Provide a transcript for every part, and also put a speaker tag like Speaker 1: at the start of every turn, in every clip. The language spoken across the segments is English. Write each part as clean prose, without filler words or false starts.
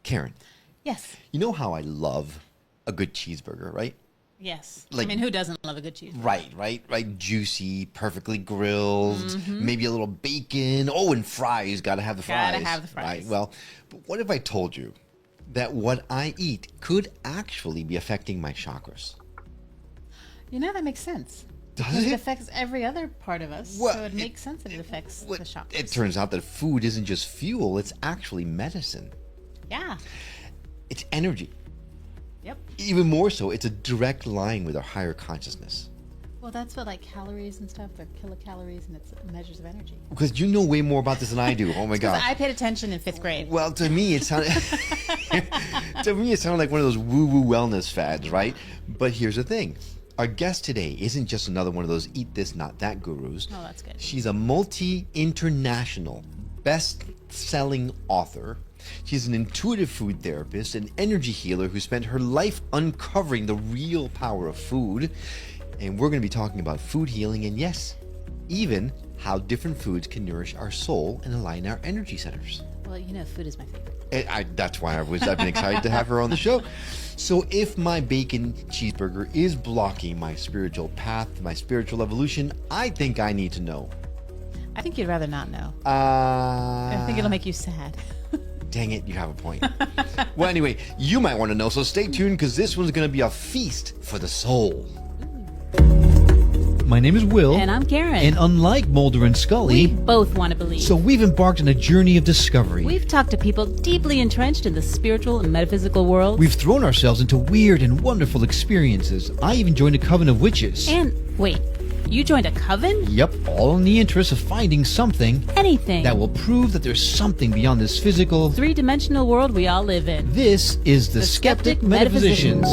Speaker 1: Karen,
Speaker 2: Yes.
Speaker 1: you know how I love a good cheeseburger, right?
Speaker 2: Yes.
Speaker 1: Like-
Speaker 2: I mean, who doesn't love a good cheese?
Speaker 1: Right. Juicy, perfectly grilled, maybe a little bacon. Oh, and fries. Got to have the fries.
Speaker 2: Gotta have the fries.
Speaker 1: Right. Well, but what if I told you that what I eat could actually be affecting my chakras?
Speaker 2: You know, that makes sense.
Speaker 1: Does
Speaker 2: Because it
Speaker 1: it?
Speaker 2: affects every other part of us,
Speaker 1: Well,
Speaker 2: so it makes sense that it affects the chakras.
Speaker 1: It turns out that food isn't just fuel, it's actually medicine.
Speaker 2: Yeah.
Speaker 1: It's energy.
Speaker 2: Yep.
Speaker 1: Even more so, it's a direct line with our higher consciousness.
Speaker 2: Well, that's what, like, calories and stuff, they're kilocalories, and it's measures of energy.
Speaker 1: Because you know way more about this than I do. Oh my
Speaker 2: Because
Speaker 1: God.
Speaker 2: I paid attention in 5th grade.
Speaker 1: Well, to me, it sounded like one of those woo-woo wellness fads, right? But here's the thing. Our guest today isn't just another one of those eat this, not that gurus.
Speaker 2: Oh, that's good.
Speaker 1: She's a multi-international, best-selling author. She's an intuitive food therapist, an energy healer who spent her life uncovering the real power of food. And we're going to be talking about food healing and, yes, even how different foods can nourish our soul and align our energy centers.
Speaker 2: Well, you know, food is my favorite.
Speaker 1: That's why I've been excited to have her on the show. So if my bacon cheeseburger is blocking my spiritual path, my spiritual evolution, I think I need to know.
Speaker 2: I think you'd rather not know. I think it'll make you sad.
Speaker 1: Dang it, you have a point. Well, anyway, you might want to know, so stay tuned because this one's going to be a feast for the soul. My name is Will.
Speaker 2: And I'm Karen.
Speaker 1: And unlike Mulder and Scully,
Speaker 2: We both want to believe.
Speaker 1: so we've embarked on a journey of discovery.
Speaker 2: We've talked to people deeply entrenched in the spiritual and metaphysical world.
Speaker 1: We've thrown ourselves into weird and wonderful experiences. I even joined a coven of witches.
Speaker 2: And wait, you joined a coven?
Speaker 1: Yep, all in the interest of finding something
Speaker 2: Anything.
Speaker 1: that will prove that there's something beyond this physical,
Speaker 2: three-dimensional world we all live in.
Speaker 1: This is the Skeptic
Speaker 2: Skeptic
Speaker 1: Metaphysicians.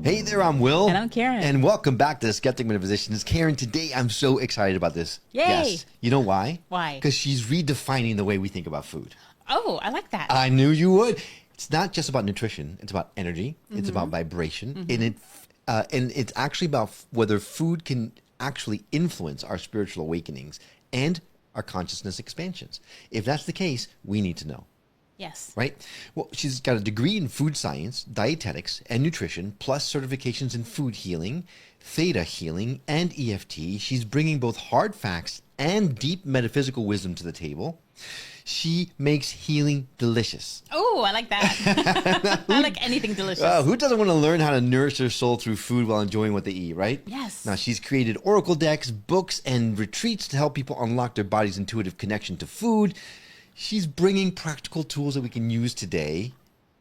Speaker 1: Hey there, I'm Will.
Speaker 2: And I'm Karen.
Speaker 1: And welcome back to the Skeptic Metaphysicians. Karen, today I'm so excited about this
Speaker 2: Yay.
Speaker 1: guest. You know why?
Speaker 2: Why?
Speaker 1: Because she's redefining the way we think about food.
Speaker 2: Oh, I like that.
Speaker 1: I knew you would. It's not just about nutrition. It's about energy. It's about vibration. And it's actually about whether food can actually influence our spiritual awakenings and our consciousness expansions. If that's the case, we need to know.
Speaker 2: Yes.
Speaker 1: Right? Well, she's got a degree in food science, dietetics, and nutrition, plus certifications in food healing, theta healing, and EFT. She's bringing both hard facts and deep metaphysical wisdom to the table. She makes healing delicious.
Speaker 2: Oh, I like that. I like anything delicious.
Speaker 1: Who doesn't want to learn how to nourish their soul through food while enjoying what they eat, right?
Speaker 2: Yes.
Speaker 1: Now, she's created oracle decks, books, and retreats to help people unlock their body's intuitive connection to food. She's bringing practical tools that we can use today,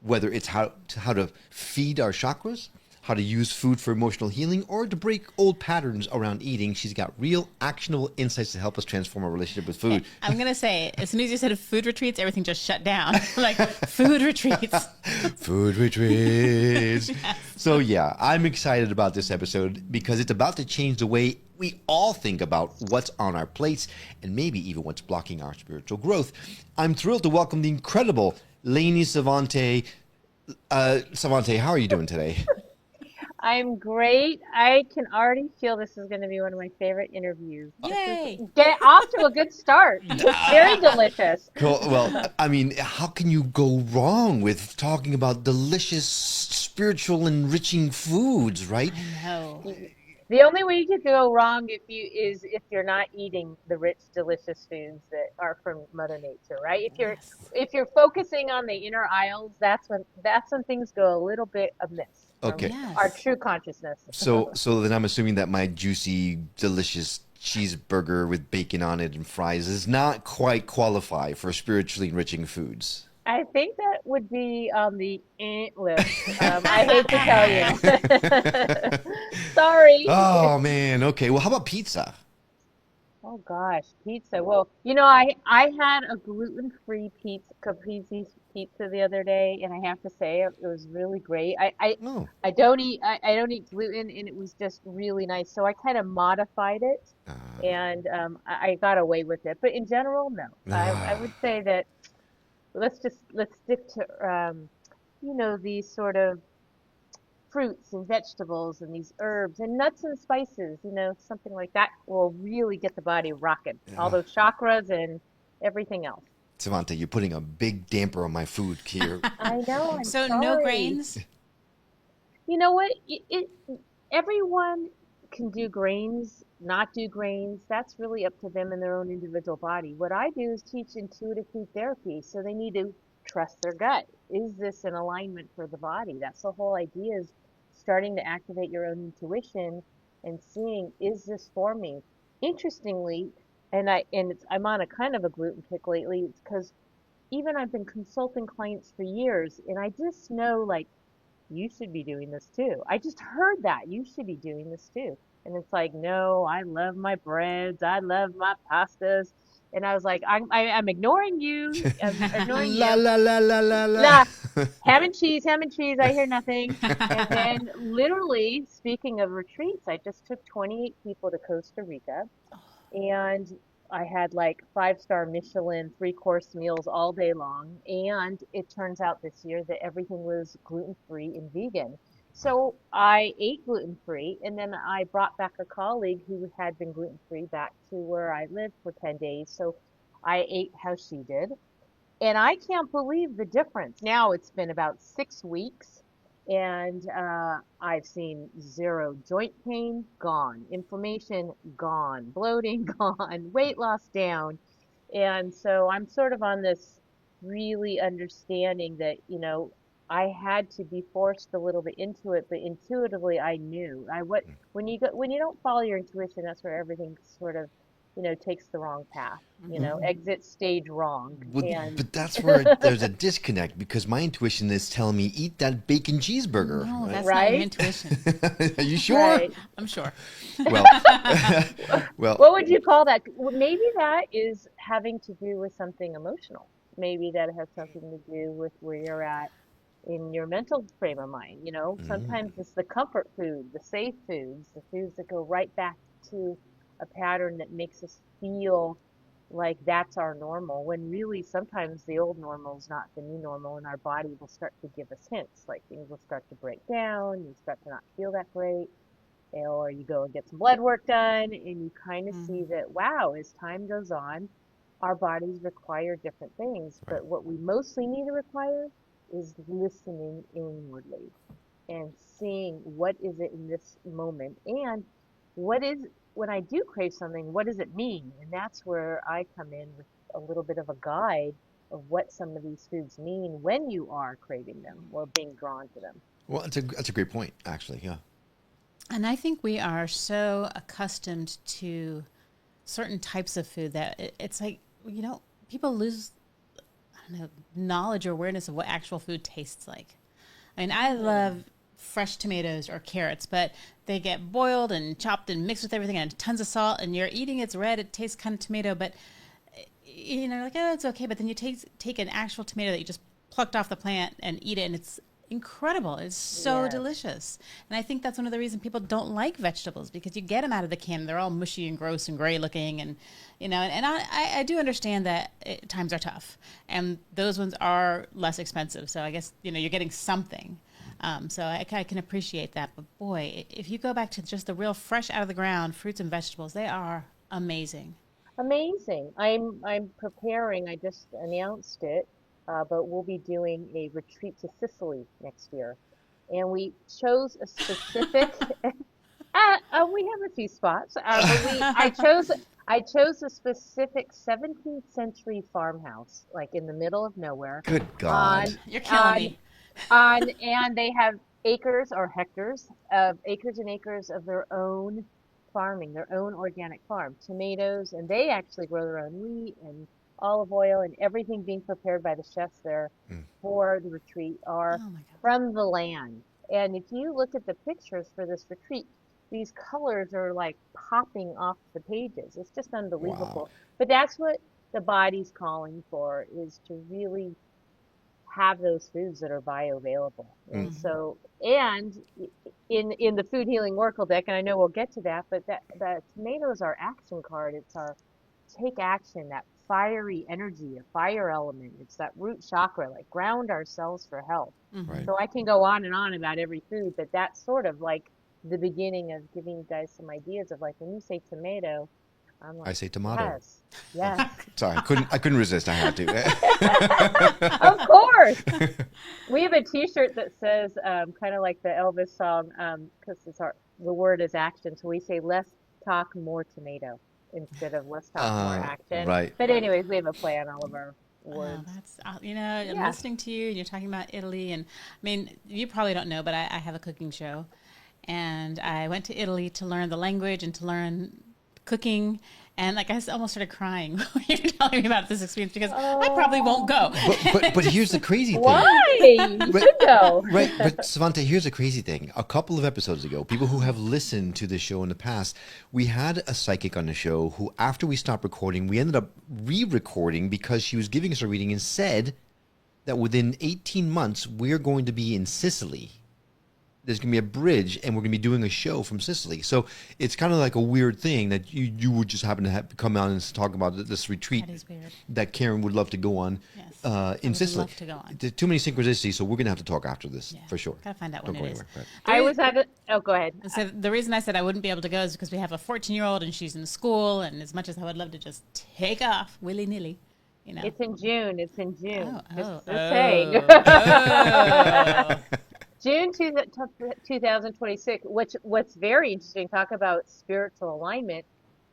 Speaker 1: whether it's how to feed our chakras, how to use food for emotional healing, or to break old patterns around eating. She's got real actionable insights to help us transform our relationship with food.
Speaker 2: I'm going to say, as soon as you said food retreats, everything just shut down. Like, food retreats.
Speaker 1: Food retreats. Yes. So yeah, I'm excited about this episode because it's about to change the way we all think about what's on our plates and maybe even what's blocking our spiritual growth. I'm thrilled to welcome the incredible Lainey Sevante. Sevante, how are you doing today?
Speaker 3: I'm great. I can already feel this is going to be one of my favorite interviews.
Speaker 2: Yay!
Speaker 3: Get off to a good start. Very delicious.
Speaker 1: Cool. Well, I mean, how can you go wrong with talking about delicious, spiritual, enriching foods, right?
Speaker 2: I know.
Speaker 3: The only way you could go wrong is if you're not eating the rich, delicious foods that are from Mother Nature, right? If you're focusing on the inner aisles, that's when things go a little bit amiss.
Speaker 1: Okay.
Speaker 2: Yes.
Speaker 3: Our true consciousness.
Speaker 1: So then I'm assuming that my juicy, delicious cheeseburger with bacon on it and fries does not quite qualify for spiritually enriching foods.
Speaker 3: I think that would be on the list. I hate to tell you. Sorry.
Speaker 1: Oh, man. Okay. Well, how about pizza?
Speaker 3: Oh gosh, pizza. Well, I had a gluten-free caprese pizza the other day, and I have to say it was really great. I don't eat gluten, and it was just really nice. So I kind of modified it, and I got away with it. But in general, no. I would say that let's stick to these sort of fruits and vegetables and these herbs and nuts and spices, something like that will really get the body rocking. All those chakras and everything else.
Speaker 1: Sevante, you're putting a big damper on my food here.
Speaker 3: I know, I'm
Speaker 2: So no
Speaker 3: sorry.
Speaker 2: grains.
Speaker 3: You know what? Everyone can do grains, not do grains. That's really up to them and their own individual body. What I do is teach intuitive food therapy. So they need to trust their gut. Is this in alignment for the body? That's the whole idea, is starting to activate your own intuition and seeing, is this for me? Interestingly, I'm on a kind of a gluten kick lately. It's because even I've been consulting clients for years, and I just know, like, you should be doing this too. I just heard that you should be doing this too. And it's like, no, I love my breads. I love my pastas. And I was like, I'm ignoring you. I'm ignoring
Speaker 1: La
Speaker 3: you.
Speaker 1: la la la la la.
Speaker 3: Nah, ham and cheese, ham and cheese. I hear nothing. And then literally, speaking of retreats, I just took 28 people to Costa Rica, and I had like 5-star Michelin 3-course meals all day long. And it turns out this year that everything was gluten-free and vegan. So I ate gluten-free, and then I brought back a colleague who had been gluten-free back to where I lived for 10 days. So I ate how she did. And I can't believe the difference. Now it's been about 6 weeks, and I've seen zero joint pain, gone, inflammation, gone, bloating, gone, weight loss down. And so I'm sort of on this really understanding that, I had to be forced a little bit into it, but intuitively I knew. When you don't follow your intuition, that's where everything sort of, takes the wrong path, exit stage wrong.
Speaker 1: Well,
Speaker 3: And
Speaker 1: but that's where there's a disconnect, because my intuition is telling me eat that bacon cheeseburger.
Speaker 2: No,
Speaker 1: Right?
Speaker 2: that's not your
Speaker 3: right,
Speaker 2: intuition.
Speaker 1: Are you sure?
Speaker 3: right.
Speaker 2: I'm sure.
Speaker 1: Well, well,
Speaker 3: What would you call that? Well, maybe that is having to do with something emotional. Maybe that has something to do with where you're at in your mental frame of mind. Sometimes it's the comfort food, the safe foods, the foods that go right back to a pattern that makes us feel like that's our normal, when really sometimes the old normal is not the new normal, and our body will start to give us hints, like things will start to break down, you start to not feel that great, or you go and get some blood work done, and you kind of see that, wow, as time goes on, our bodies require different things.
Speaker 1: right.
Speaker 3: But what we mostly need to require is listening inwardly and seeing, what is it in this moment, and what is, when I do crave something, what does it mean? And that's where I come in with a little bit of a guide of what some of these foods mean when you are craving them or being drawn to them.
Speaker 1: Well, that's a great point, actually. Yeah.
Speaker 2: And I think we are so accustomed to certain types of food that it's like, people lose, I don't know, knowledge or awareness of what actual food tastes like. I mean, I love fresh tomatoes or carrots, but they get boiled and chopped and mixed with everything and tons of salt, and you're eating, it's red, it tastes kind of tomato, but like, oh, it's okay. But then you take an actual tomato that you just plucked off the plant and eat it, and it's incredible. It's so
Speaker 3: Yes.
Speaker 2: delicious. And I think that's one of the reasons people don't like vegetables, because you get them out of the can, they're all mushy and gross and gray looking, and and I do understand that times are tough, and those ones are less expensive. So I guess you're getting something. So I can appreciate that. But boy, if you go back to just the real fresh out of the ground fruits and vegetables, they are amazing.
Speaker 3: Amazing. I'm preparing. I just announced it, but we'll be doing a retreat to Sicily next year, and we chose a specific. We have a few spots, but I chose a specific 17th century farmhouse, like in the middle of nowhere,
Speaker 1: Good God.
Speaker 3: on
Speaker 2: You're killing
Speaker 3: on
Speaker 2: me.
Speaker 3: and they have acres or hectares of acres and acres of their own farming, their own organic farm, tomatoes, and they actually grow their own wheat and olive oil, and everything being prepared by the chefs there
Speaker 1: Mm.
Speaker 3: for the retreat are
Speaker 2: Oh my God.
Speaker 3: from the land. And if you look at the pictures for this retreat, these colors are like popping off the pages. It's just
Speaker 1: Wow.
Speaker 3: unbelievable. But that's what the body's calling for, is to really have those foods that are bioavailable.
Speaker 1: Mm.
Speaker 3: And so, and in the food healing oracle deck, and I know we'll get to that, but that tomatoes are action card. It's our take action, that fiery energy, a fire element. It's that root chakra, like ground ourselves for health.
Speaker 1: Right.
Speaker 3: So I can go on and on about every food, but that's sort of like the beginning of giving you guys some ideas of, like, when you say tomato, I'm like,
Speaker 1: I say tomato.
Speaker 3: yes, yes.
Speaker 1: Sorry, I couldn't resist. I had to.
Speaker 3: Of course. We have a T-shirt that says, kind of like the Elvis song, because the word is action. So we say less talk, more tomato instead of less talk, more action.
Speaker 1: Right.
Speaker 3: But anyways, we have a play on all of our
Speaker 2: Oh,
Speaker 3: words.
Speaker 2: that's, I'm
Speaker 3: Yeah.
Speaker 2: listening to you and you're talking about Italy. And I mean, you probably don't know, but I have a cooking show. And I went to Italy to learn the language and to learn cooking. And like almost started crying when you were telling me about this experience because I probably won't go.
Speaker 1: But here's the crazy thing.
Speaker 3: Why? You should go.
Speaker 1: Right, but Sevante, here's the crazy thing. A couple of episodes ago, people who have listened to this show in the past, we had a psychic on the show who, after we stopped recording, we ended up re-recording because she was giving us a reading and said that within 18 months, we're going to be in Sicily. There's going to be a bridge, and we're going to be doing a show from Sicily. So it's kind of like a weird thing that you would just happen to come out and talk about this retreat
Speaker 2: That is weird.
Speaker 1: that Karen would love to go on in Sicily.
Speaker 2: Love to go on.
Speaker 1: There's too many synchronicities, so we're going to have to talk after this for sure.
Speaker 2: Gotta find out
Speaker 1: Don't
Speaker 2: when
Speaker 1: go
Speaker 2: it is.
Speaker 1: anywhere. Right.
Speaker 3: I was at a, oh, go ahead.
Speaker 2: So the reason I said I wouldn't be able to go is because we have a 14-year-old and she's in school, and as much as I would love to just take off willy-nilly,
Speaker 3: It's in June. It's in June.
Speaker 2: Oh.
Speaker 3: Just saying. June 2026, what's very interesting, talk about spiritual alignment.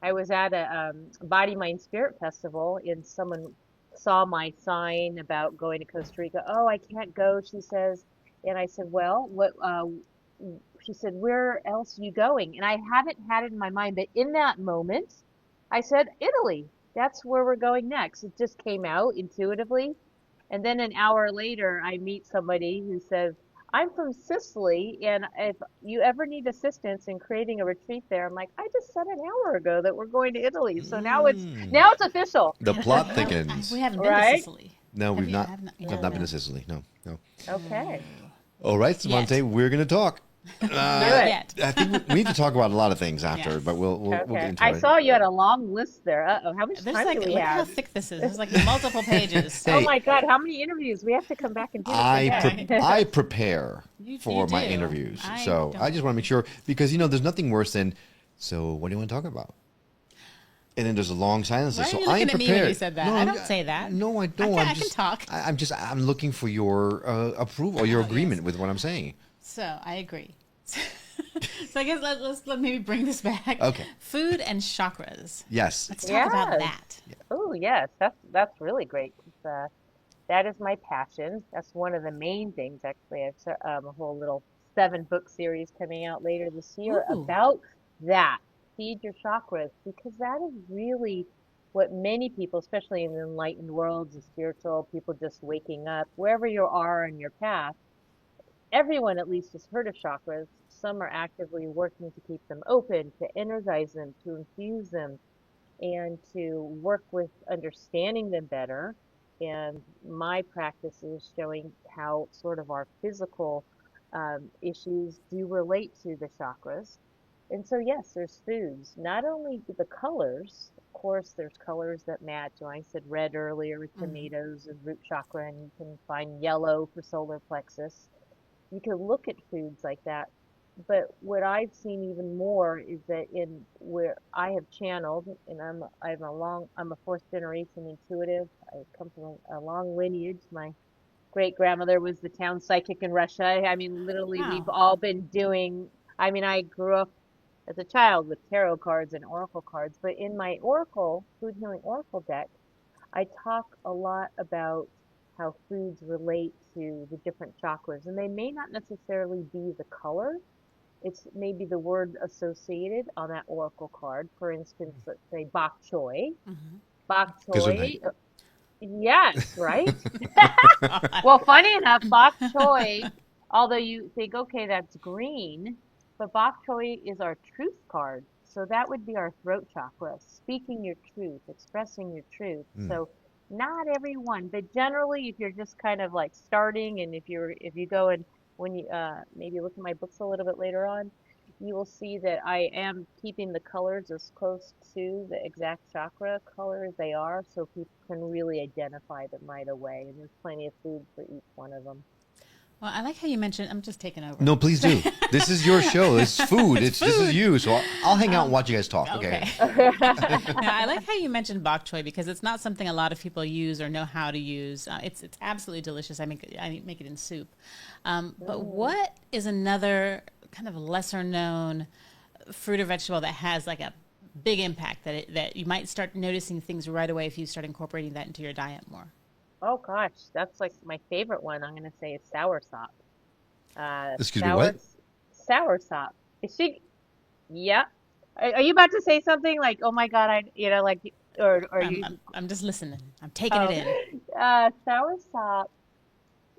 Speaker 3: I was at a Body, Mind, Spirit festival, and someone saw my sign about going to Costa Rica. Oh, I can't go, she says. And I said, well, what? She said, where else are you going? And I hadn't had it in my mind, but in that moment, I said, Italy. That's where we're going next. It just came out intuitively. And then an hour later, I meet somebody who says, I'm from Sicily, and if you ever need assistance in creating a retreat there, I'm like, I just said an hour ago that we're going to Italy, so now it's official.
Speaker 1: The plot thickens.
Speaker 2: We haven't been to
Speaker 3: Right?
Speaker 2: Sicily.
Speaker 1: No, we've not.
Speaker 2: You
Speaker 1: I've not been to Sicily. No.
Speaker 3: Okay.
Speaker 1: All right, Sevante, we're going to talk.
Speaker 3: Do it.
Speaker 1: I think we need to talk about a lot of things after,
Speaker 2: Yes.
Speaker 1: but we'll get
Speaker 3: Okay.
Speaker 1: into
Speaker 3: I
Speaker 1: it.
Speaker 3: saw you had a long list there. Uh-oh, how much
Speaker 2: There's
Speaker 3: time
Speaker 2: like,
Speaker 3: do we
Speaker 2: look how
Speaker 3: have?
Speaker 2: thick this is. There's like multiple pages.
Speaker 1: Hey,
Speaker 3: Oh my God, how many interviews? We have to come back and do this again.
Speaker 1: I prepare
Speaker 2: You
Speaker 1: for my
Speaker 2: do.
Speaker 1: interviews.
Speaker 2: I
Speaker 1: So I
Speaker 2: don't.
Speaker 1: just want to make sure, because, there's nothing worse than, so what do you want to talk about? And then there's a long silence.
Speaker 2: Why are
Speaker 1: So
Speaker 2: you
Speaker 1: I'm
Speaker 2: looking at me
Speaker 1: prepared.
Speaker 2: when you said that? I don't say that.
Speaker 1: No, I don't.
Speaker 2: I can talk.
Speaker 1: I'm looking for your approval, or your agreement with what I'm saying.
Speaker 2: So I agree. So I guess let me bring this back.
Speaker 1: Okay.
Speaker 2: Food and chakras.
Speaker 1: Yes.
Speaker 2: Let's talk about
Speaker 3: Yes.
Speaker 2: that.
Speaker 3: Oh yes, that's really great. That is my passion. That's one of the main things. Actually, I have a whole little 7-book series coming out later this year
Speaker 2: Ooh.
Speaker 3: about that. Feed your chakras, because that is really what many people, especially in the enlightened worlds, the spiritual people just waking up, wherever you are on your path, everyone at least has heard of chakras. Some are actively working to keep them open, to energize them, to infuse them, and to work with understanding them better. And my practice is showing how sort of our physical issues do relate to the chakras. And so, yes, there's foods, not only the colors, of course, there's colors that match. I said red earlier with tomatoes and root chakra, and you can find yellow for solar plexus. You can look at foods like that. But what I've seen even more is that in where I have channeled, and I'm a 4th-generation intuitive. I come from a long lineage. My great grandmother was the town psychic in Russia. I mean, literally,
Speaker 2: Wow.
Speaker 3: we've all been doing. I mean, I grew up as a child with tarot cards and oracle cards, but in my food healing oracle deck, I talk a lot about how foods relate to the different chakras, and they may not necessarily be the color. It's maybe the word associated on that oracle card. For instance, let's say bok choy. Bok choy. Yes, right? Well, funny enough, bok choy, although you think, okay, that's green, but bok choy is our truth card. So that would be our throat chakra, speaking your truth, expressing your truth. So not everyone, but generally, if you're just kind of like starting, and if you go and when you maybe look at my books a little bit later on, you will see that I am keeping the colors as close to the exact chakra color as they are, so people can really identify them right away. And there's plenty of food for each one of them.
Speaker 2: Well, I like how you mentioned, I'm just taking over.
Speaker 1: No, please do. This is your show. It's food. This is you. So I'll hang out and watch you guys talk. Okay.
Speaker 2: Now, I like how you mentioned bok choy because it's not something a lot of people use or know how to use. It's absolutely delicious. I make it in soup. But what is another kind of lesser known fruit or vegetable that has like a big impact that you might start noticing things right away if you start incorporating that into your diet more?
Speaker 3: Oh gosh, that's like my favorite one. I'm gonna say is soursop.
Speaker 1: Excuse me, what?
Speaker 3: Soursop. Is she? Yeah. Are you about to say something like, "Oh my God," like, or you?
Speaker 2: I'm just listening. I'm taking it in.
Speaker 3: Soursop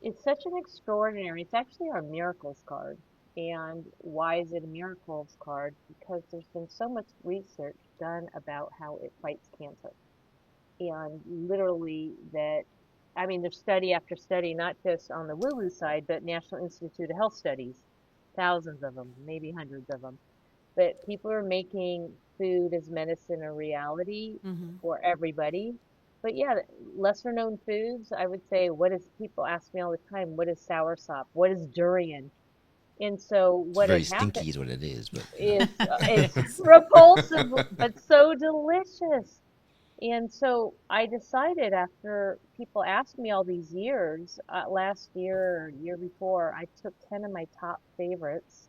Speaker 3: is such an extraordinary. It's actually our miracles card. And why is it a miracles card? Because there's been so much research done about how it fights cancer, and literally that. I mean, there's study after study, not just on the woo-woo side, but National Institute of Health studies, thousands of them, maybe hundreds of them. But people are making food as medicine a reality for everybody. But yeah, lesser known foods, I would say, people ask me all the time, what is soursop? What is durian? And so
Speaker 1: It's
Speaker 3: what
Speaker 1: very
Speaker 3: had happened
Speaker 1: stinky is what it is. But
Speaker 3: is repulsive, but so delicious. And so I decided after people asked me all these years, last year or year before, I took 10 of my top favorites,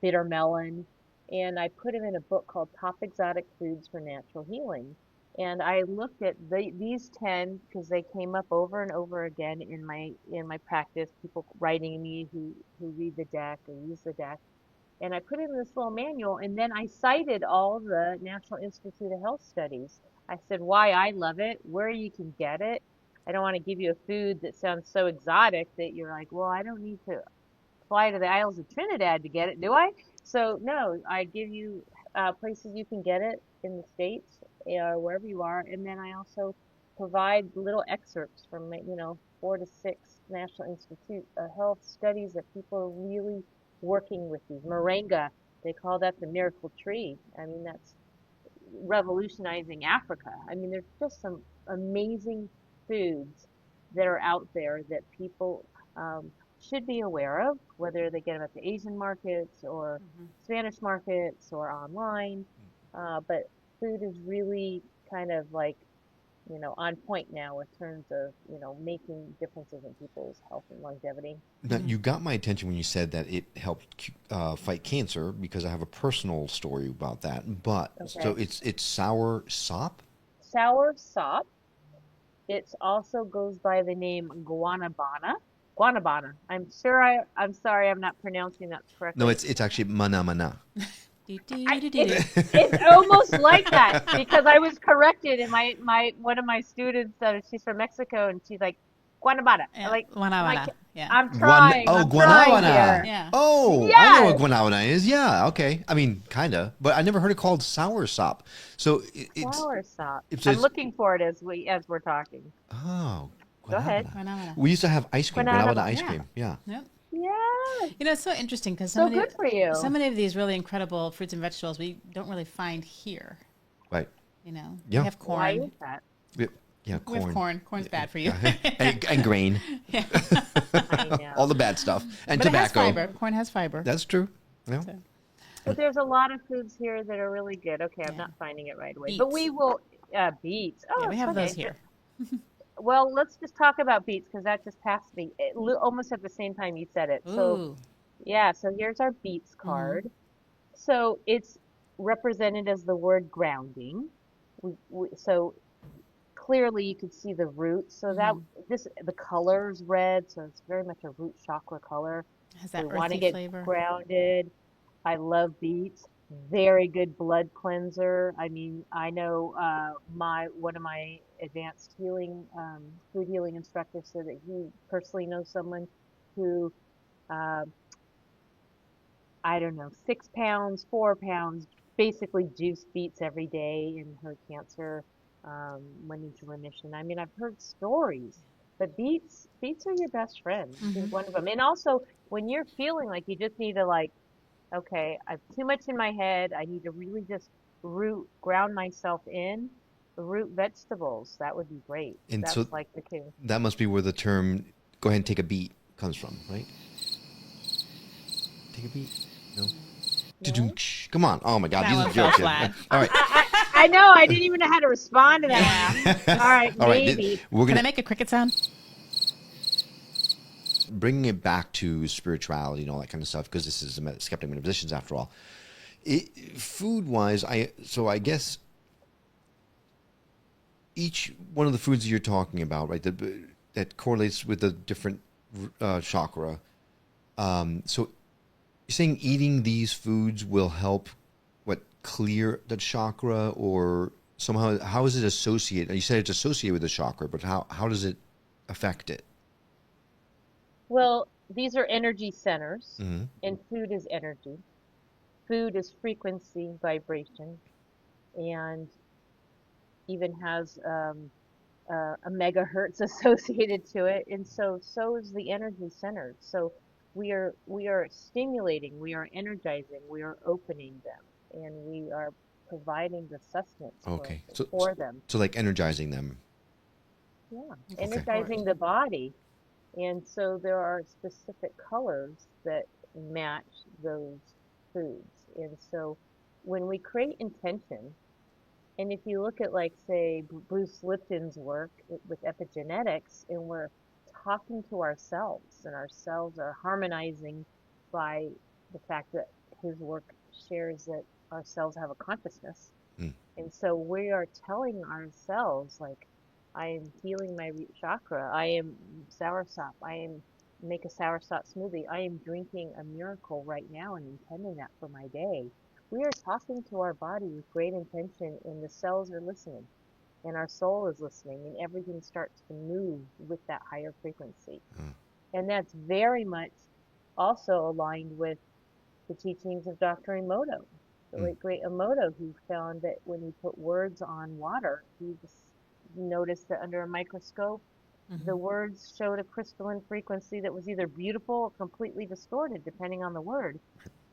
Speaker 3: bitter melon, and I put them in a book called Top Exotic Foods for Natural Healing. And I looked at these 10 because they came up over and over again in my practice, people writing me who read the deck or use the deck. And I put it in this little manual, and then I cited all the National Institute of Health studies. I said why I love it, where you can get it. I don't want to give you a food that sounds so exotic that you're like, well, I don't need to fly to the Isles of Trinidad to get it, do I? So no, I give you places you can get it in the States or wherever you are, and then I also provide little excerpts from 4 to 6 National Institute of Health studies that people are really working with these. Moringa, they call that the miracle tree. I mean, that's revolutionizing Africa. I mean, there's just some amazing foods that are out there that people should be aware of, whether they get them at the Asian markets or Spanish markets or online. But food is really kind of like, on point now in terms of, making differences in people's health and longevity.
Speaker 1: now, you got my attention when you said that it helped fight cancer because I have a personal story about that. But so
Speaker 3: Okay.
Speaker 1: it's sour sop.
Speaker 3: Sour sop. It also goes by the name guanabana. Guanabana. I'm sorry I'm not pronouncing that
Speaker 1: No,
Speaker 3: correctly.
Speaker 1: it's actually mana mana.
Speaker 3: It's almost like that because I was corrected and my one of my students, she's from Mexico and she's like, Guanabana.
Speaker 2: Yeah,
Speaker 3: I'm like,
Speaker 2: yeah.
Speaker 3: I'm trying
Speaker 1: Guanabana.
Speaker 3: here.
Speaker 2: Yeah.
Speaker 1: Oh, I know what
Speaker 3: Yes.
Speaker 1: guanabana is. Yeah, okay. I mean, kind of, but I never heard it called sour sop. So
Speaker 3: Sour sop.
Speaker 1: it's
Speaker 3: I'm looking for it as we're talking.
Speaker 1: oh,
Speaker 3: Go ahead.
Speaker 1: guanabana. We used to have ice cream, guanabana
Speaker 3: Guanabana.
Speaker 1: ice
Speaker 2: Yeah.
Speaker 1: cream. Yeah.
Speaker 2: Yep.
Speaker 3: Yeah.
Speaker 2: It's so interesting because
Speaker 3: So good for you.
Speaker 2: so many of these really incredible fruits and vegetables we don't really find here.
Speaker 1: Right.
Speaker 2: Yeah.
Speaker 1: Yeah.
Speaker 2: We have corn.
Speaker 3: Why is that?
Speaker 1: Yeah,
Speaker 2: We have
Speaker 1: corn.
Speaker 2: corn. Corn's bad for you.
Speaker 1: and grain.
Speaker 2: Yeah.
Speaker 3: I know.
Speaker 1: All the bad stuff. And
Speaker 2: But it has
Speaker 1: tobacco.
Speaker 2: fiber. Corn has fiber.
Speaker 1: That's true. Yeah.
Speaker 2: So,
Speaker 3: But there's a lot of foods here that are really good. Okay, I'm
Speaker 2: Yeah.
Speaker 3: not finding it right away. But
Speaker 2: Beets.
Speaker 3: we will, beets. Oh,
Speaker 2: yeah, we have
Speaker 3: okay.
Speaker 2: those here.
Speaker 3: Well, let's just talk about beets because that just passed me almost at the same time you said it. So,
Speaker 2: Ooh.
Speaker 3: yeah, so here's our beets card. So it's represented as the word grounding. So clearly you could see the roots. So that the color is red, so it's very much a root chakra color.
Speaker 2: Has that
Speaker 3: We want to
Speaker 2: earthy
Speaker 3: get
Speaker 2: flavor.
Speaker 3: grounded. I love beets. Very good blood cleanser. I mean, I know one of my advanced healing food healing instructors said that he personally knows someone who uh, I don't know, 6 pounds, 4 pounds, basically juiced beets every day, and her cancer went into remission. I mean, I've heard stories, but beets are your best friend. She's one of them. And also, when you're feeling like you just need to okay, I've too much in my head. I need to really just ground myself in root vegetables. That would be great.
Speaker 1: And
Speaker 3: That's
Speaker 1: so
Speaker 3: like the king.
Speaker 1: that must be where the term "go ahead and take a beat" comes from, right? Take a beat. No.
Speaker 3: No?
Speaker 1: Come on. Oh my God,
Speaker 2: That
Speaker 1: these
Speaker 2: one
Speaker 1: are
Speaker 2: fell
Speaker 1: jokes.
Speaker 2: flat.
Speaker 1: All right.
Speaker 3: I know. I didn't even know how to respond to that one. All right,
Speaker 1: All right.
Speaker 3: maybe.
Speaker 1: We're
Speaker 2: Can I
Speaker 1: gonna
Speaker 2: make a cricket sound?
Speaker 1: bringing it back to spirituality and all that kind of stuff, because this is Skeptic Metaphysicians after all. Food wise, I guess each one of the foods that you're talking about, right, that correlates with a different chakra. So you're saying eating these foods will help clear the chakra, or somehow, how is it associated? You said it's associated with the chakra, but how does it affect it?
Speaker 3: Well, these are energy centers,
Speaker 1: Mm-hmm.
Speaker 3: and food is energy. Food is frequency, vibration, and even has a megahertz associated to it. And so is the energy centers. So we are stimulating, we are energizing, we are opening them, and we are providing the sustenance
Speaker 1: Okay.
Speaker 3: for them.
Speaker 1: So like energizing them.
Speaker 3: Yeah,
Speaker 1: Okay.
Speaker 3: energizing the body. And so there are specific colors that match those foods. And so when we create intention, and if you look at, like, say, Bruce Lipton's work with epigenetics, and we're talking to ourselves, and our cells are harmonizing by the fact that his work shares that our cells have a consciousness.
Speaker 1: Mm.
Speaker 3: And so we are telling ourselves, like, I am healing my root chakra. I am soursop. I am make a soursop smoothie. I am drinking a miracle right now and intending that for my day. We are talking to our body with great intention, and the cells are listening, and our soul is listening, and everything starts to move with that higher frequency.
Speaker 1: Mm.
Speaker 3: And that's very much also aligned with the teachings of Dr. Emoto, the late great Emoto, who found that when he put words on water, he just noticed that under a microscope, the words showed a crystalline frequency that was either beautiful or completely distorted, depending on the word.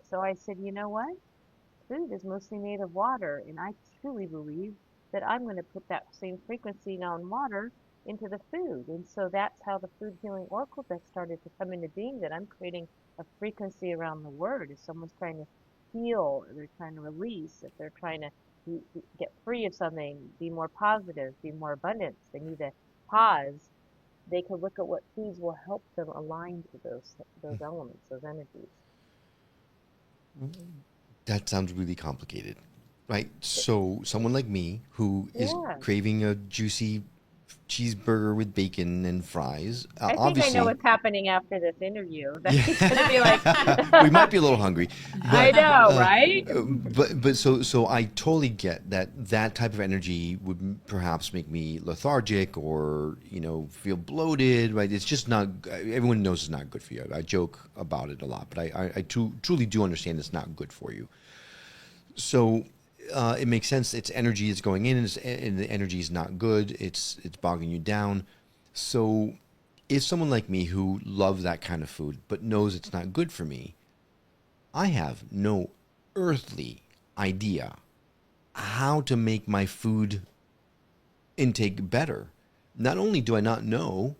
Speaker 3: So I said, you know what? Food is mostly made of water, and I truly believe that I'm going to put that same frequency on water into the food. And so that's how the food healing oracle deck started to come into being, that I'm creating a frequency around the word. If someone's trying to heal, or they're trying to release, if they're trying to get free of something, be more positive, be more abundant, they need to pause, they could look at what foods will help them align to those elements, those energies.
Speaker 1: That sounds really complicated, right? So someone like me who is craving a juicy cheeseburger with bacon and fries,
Speaker 3: I think
Speaker 1: obviously,
Speaker 3: I know what's happening after this interview. That's gonna be like
Speaker 1: we might be a little hungry. But,
Speaker 3: I know, right?
Speaker 1: But so I totally get that type of energy would perhaps make me lethargic, or feel bloated, right? It's just not. Everyone knows it's not good for you. I joke about it a lot, but I truly do understand it's not good for you. So it makes sense. It's energy is going in, and the energy is not good. It's bogging you down. So if someone like me who loves that kind of food but knows it's not good for me, I have no earthly idea how to make my food intake better. Not only do I not know,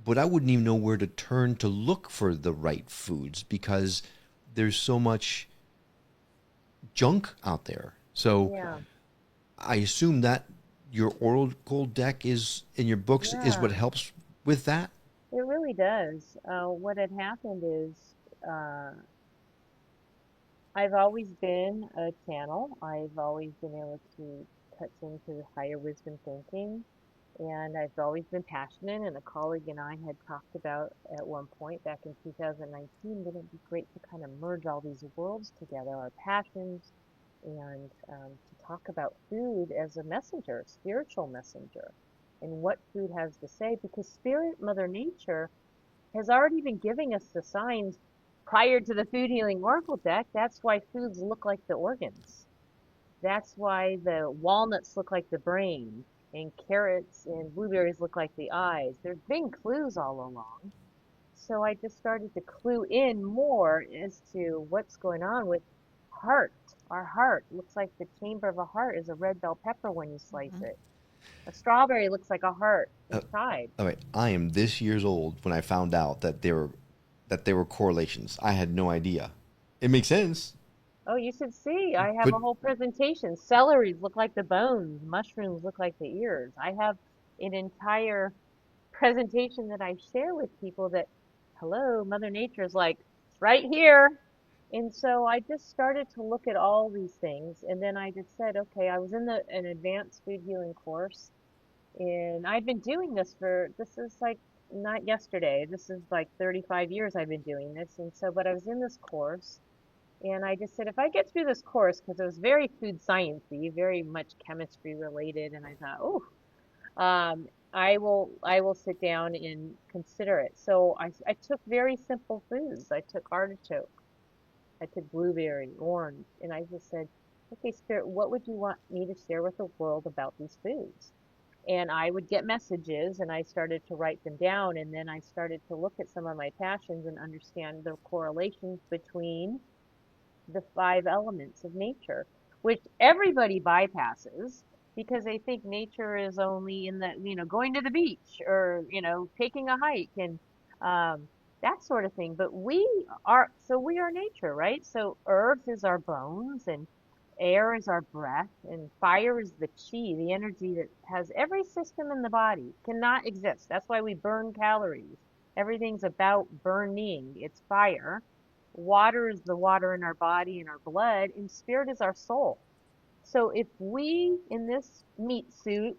Speaker 1: but I wouldn't even know where to turn to look for the right foods, because there's so much junk out there. So I assume that your oracle deck is in your books is what helps with that.
Speaker 3: It really does. What had happened is I've always been a channel. I've always been able to touch into higher wisdom thinking, and I've always been passionate. And a colleague and I had talked about at one point back in 2019, wouldn't it be great to kind of merge all these worlds together, our passions, and to talk about food as a messenger, spiritual messenger, and what food has to say, because Spirit, Mother Nature, has already been giving us the signs prior to the food healing oracle deck. That's why foods look like the organs. That's why the walnuts look like the brain, and carrots and blueberries look like the eyes. There's been clues all along. So I just started to clue in more as to what's going on with heart. Our heart looks like the chamber of a heart is a red bell pepper when you slice it. A strawberry looks like a heart inside.
Speaker 1: All right, I am this years old when I found out that there were that there were correlations. I had no idea. It makes sense.
Speaker 3: Oh, you should see. I have
Speaker 1: But
Speaker 3: a whole presentation. Celeries look like the bones, mushrooms look like the ears. I have an entire presentation that I share with people that, hello, Mother Nature's like, it's right here. And so I just started to look at all these things. And then I just said, okay, I was in an advanced food healing course. And I've been doing this is like not yesterday. This is like 35 years I've been doing this. And so, but I was in this course. And I just said, if I get through this course, because it was very food sciencey, very much chemistry related, and I thought, oh, I will sit down and consider it. So I took very simple foods. I took artichoke, I took blueberry, orange, and I just said, okay, Spirit, what would you want me to share with the world about these foods? And I would get messages, and I started to write them down, and then I started to look at some of my passions and understand the correlations between the five elements of nature, which everybody bypasses because they think nature is only in the, going to the beach or, taking a hike and that sort of thing. But we are nature, right? So earth is our bones and air is our breath and fire is the chi, the energy that has every system in the body, cannot exist. That's why we burn calories. Everything's about burning. It's fire. Water is the water in our body and our blood, and spirit is our soul. So if we, in this meat suit,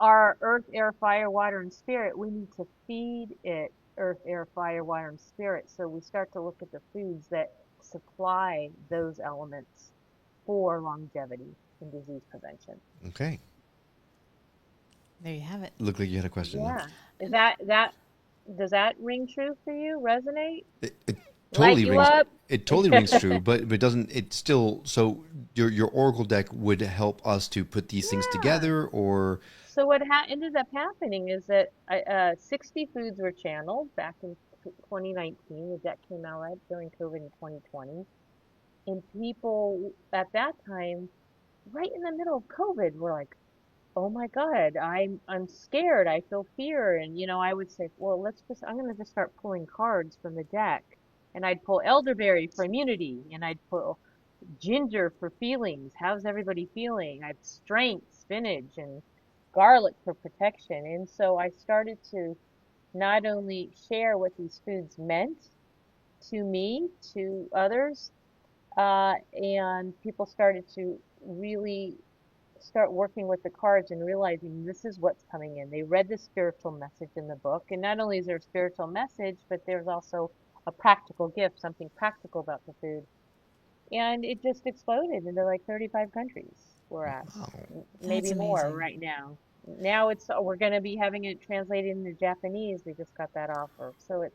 Speaker 3: are earth, air, fire, water, and spirit, we need to feed it earth, air, fire, water, and spirit. So we start to look at the foods that supply those elements for longevity and disease prevention.
Speaker 1: Okay.
Speaker 2: There you have it.
Speaker 1: Looked like you had a question.
Speaker 3: Yeah. Is that does that ring true for you? Resonate?
Speaker 1: It
Speaker 3: Light
Speaker 1: totally
Speaker 3: you
Speaker 1: rings.
Speaker 3: up?
Speaker 1: It totally rings true, but it doesn't. It's still so. Your oracle deck would help us to put these things
Speaker 3: Yeah.
Speaker 1: together, or
Speaker 3: So what ended up happening is that 60 foods were channeled back in 2019. The deck came out right during COVID in 2020. And people at that time, right in the middle of COVID, were like, "Oh my God, I'm scared. I feel fear." And I would say, "Well, I'm going to just start pulling cards from the deck." And I'd pull elderberry for immunity, and I'd pull ginger for feelings. How's everybody feeling? I have strength, spinach, and garlic for protection. And so I started to not only share what these foods meant to me, to others, and people started to really start working with the cards and realizing this is what's coming in. They read the spiritual message in the book, and not only is there a spiritual message, but there's also a practical gift, something practical about the food. And it just exploded into like 35 countries we're at,
Speaker 1: wow.
Speaker 2: That's
Speaker 3: maybe more
Speaker 2: amazing.
Speaker 3: right now. Now we're going to be having it translated into Japanese. We just got that offer. So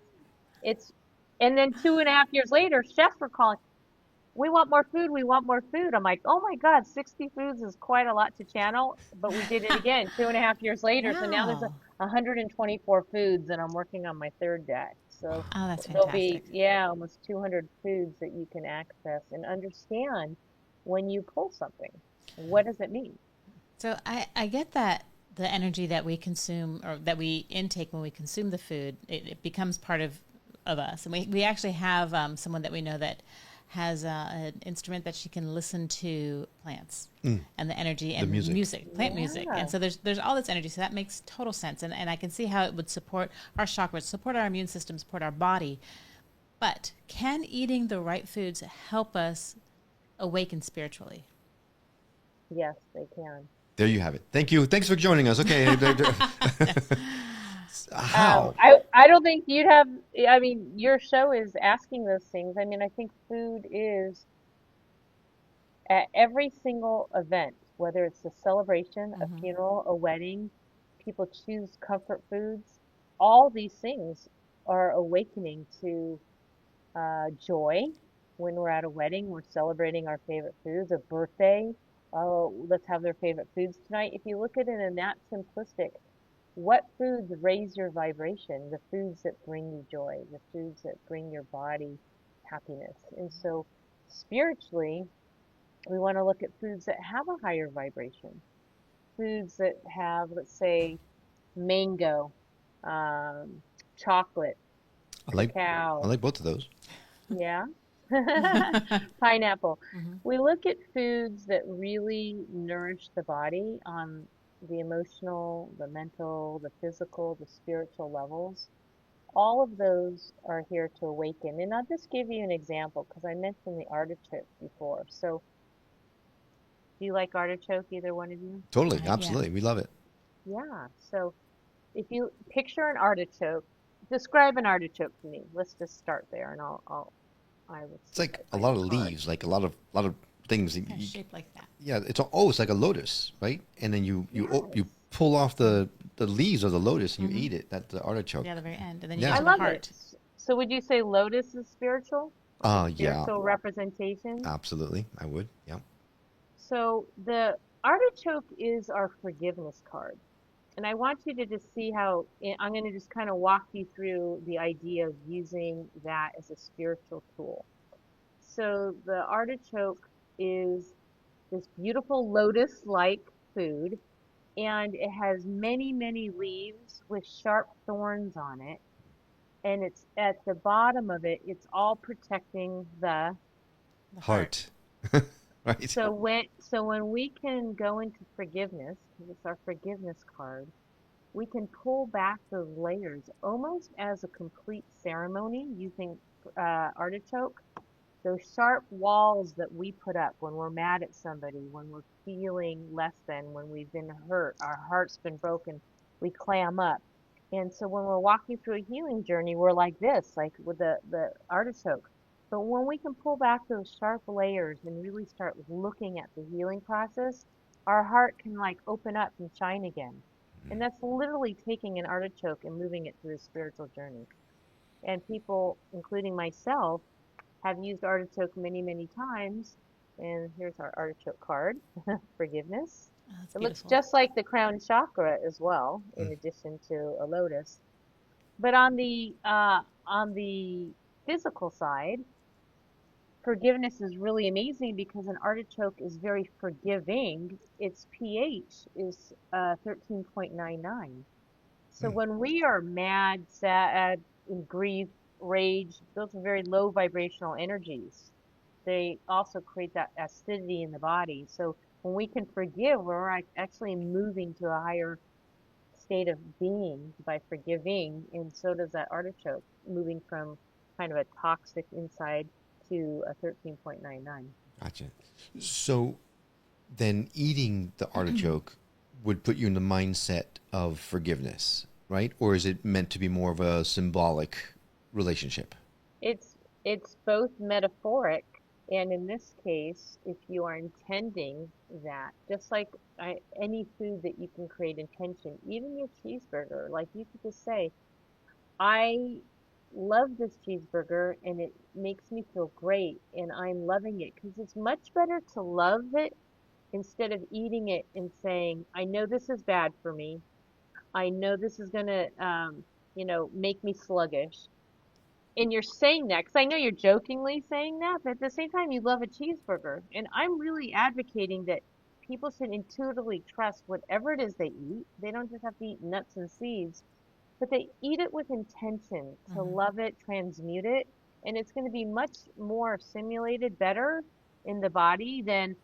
Speaker 3: it's, and then 2.5 years later, chefs were calling, we want more food. We want more food. I'm like, oh my God, 60 foods is quite a lot to channel, but we did it again 2.5 years later. So now there's
Speaker 2: Wow.
Speaker 3: 124 foods and I'm working on my third deck. So
Speaker 2: Oh, that's
Speaker 3: there'll be,
Speaker 2: fantastic.
Speaker 3: yeah, almost 200 foods that you can access and understand when you pull something. What does it mean?
Speaker 2: So I get that the energy that we consume or that we intake when we consume the food, it becomes part of us. And we actually have someone that we know that has an instrument that she can listen to plants and the energy and
Speaker 1: music.
Speaker 2: plant music.
Speaker 3: Yeah.
Speaker 2: And so there's all this energy. So that makes total sense. And I can see how it would support our chakras, support our immune system, support our body. But can eating the right foods help us awaken spiritually?
Speaker 3: Yes, they can.
Speaker 1: There you have it. Thank you. Thanks for joining us. Okay. How?
Speaker 3: I don't think you'd have, I mean, your show is asking those things. I mean, I think food is at every single event, whether it's a celebration, a funeral, a wedding, people choose comfort foods. All these things are awakening to joy. When we're at a wedding, we're celebrating our favorite foods. A birthday, oh, let's have their favorite foods tonight. If you look at it in that simplistic, what foods raise your vibration? The foods that bring you joy, the foods that bring your body happiness. And so spiritually, we want to look at foods that have a higher vibration. Foods that have, let's say, mango, chocolate, cacao.
Speaker 1: I like both of those.
Speaker 3: Yeah. Pineapple. We look at foods that really nourish the body on the emotional, the mental, the physical, the spiritual levels. All of those are here to awaken. And I'll just give you an example because I mentioned the artichoke before. So, do you like artichoke, either one of you?
Speaker 1: Totally,
Speaker 2: Yeah.
Speaker 1: absolutely. We love it.
Speaker 3: Yeah. So, if you picture an artichoke, describe an artichoke to me. Let's just start there, and I will
Speaker 1: It's
Speaker 3: see
Speaker 1: like
Speaker 3: if
Speaker 1: a
Speaker 3: I
Speaker 1: lot
Speaker 3: find
Speaker 1: of
Speaker 3: a card.
Speaker 1: leaves, like a lot of things.
Speaker 2: Kind of shaped like that.
Speaker 1: Yeah, it's like a lotus, right? And then you
Speaker 3: Yes.
Speaker 1: pull off the leaves of the lotus and you eat it. That's the artichoke.
Speaker 2: Yeah, the very end, and then you
Speaker 1: Yeah.
Speaker 2: get
Speaker 3: I
Speaker 2: to the
Speaker 3: love
Speaker 2: heart.
Speaker 3: it. So, would you say lotus is spiritual? Like a
Speaker 1: Yeah,
Speaker 3: spiritual representation?
Speaker 1: absolutely. I would. Yeah.
Speaker 3: So, the artichoke is our forgiveness card. And I want you to just see how I'm going to just kind of walk you through the idea of using that as a spiritual tool. So the artichoke is this beautiful lotus-like food, and it has many, many leaves with sharp thorns on it. And it's at the bottom of it, it's all protecting
Speaker 2: The heart.
Speaker 1: Heart. Right.
Speaker 3: so when we can go into forgiveness, because it's our forgiveness card, we can pull back those layers almost as a complete ceremony using artichoke. Those sharp walls that we put up when we're mad at somebody, when we're feeling less than, when we've been hurt, our heart's been broken, we clam up. And so when we're walking through a healing journey, we're like this, like with the artichoke. But when we can pull back those sharp layers and really start looking at the healing process, our heart can like open up and shine again. And that's literally taking an artichoke and moving it through a spiritual journey. And people, including myself, have used artichoke many, many times. And here's our artichoke card, forgiveness.
Speaker 2: Oh, that's
Speaker 3: It looks
Speaker 2: beautiful.
Speaker 3: just like the crown chakra as well, in addition to a lotus. But on the physical side, forgiveness is really amazing because an artichoke is very forgiving. Its pH is 13.99. So when we are mad, sad, in grief, rage, those are very low vibrational energies. They also create that acidity in the body. So when we can forgive, we're actually moving to a higher state of being by forgiving, and so does that artichoke, moving from kind of a toxic inside to a 13.99.
Speaker 1: Gotcha. So then eating the artichoke would put you in the mindset of forgiveness, right? Or is it meant to be more of a symbolic relationship?
Speaker 3: It's both metaphoric, and in this case, if you are intending that, just like any food that you can create intention, even your cheeseburger, like you could just say, I love this cheeseburger and it makes me feel great and I'm loving it, because it's much better to love it instead of eating it and saying, I know this is bad for me. I know this is gonna, make me sluggish. And you're saying that because I know you're jokingly saying that, but at the same time, you love a cheeseburger. And I'm really advocating that people should intuitively trust whatever it is they eat. They don't just have to eat nuts and seeds, but they eat it with intention to love it, transmute it, and it's going to be much more simulated better in the body than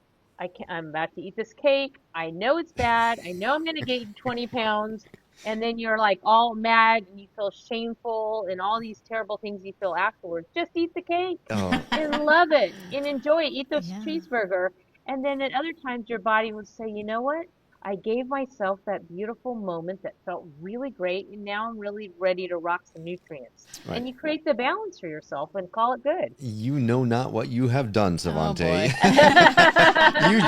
Speaker 3: I'm about to eat this cake. I know it's bad. I know I'm going to gain 20 pounds. And then you're like all mad and you feel shameful and all these terrible things you feel afterwards. Just eat the cake
Speaker 1: Oh,
Speaker 3: and love it and enjoy it. Eat this
Speaker 2: Yeah.
Speaker 3: cheeseburger. And then at other times, your body would say, you know what? I gave myself that beautiful moment that felt really great, and now I'm really ready to rock some nutrients.
Speaker 1: right.
Speaker 3: And you create the balance for yourself and call it good.
Speaker 1: You know not what you have done, Sevante.
Speaker 2: boy.
Speaker 1: I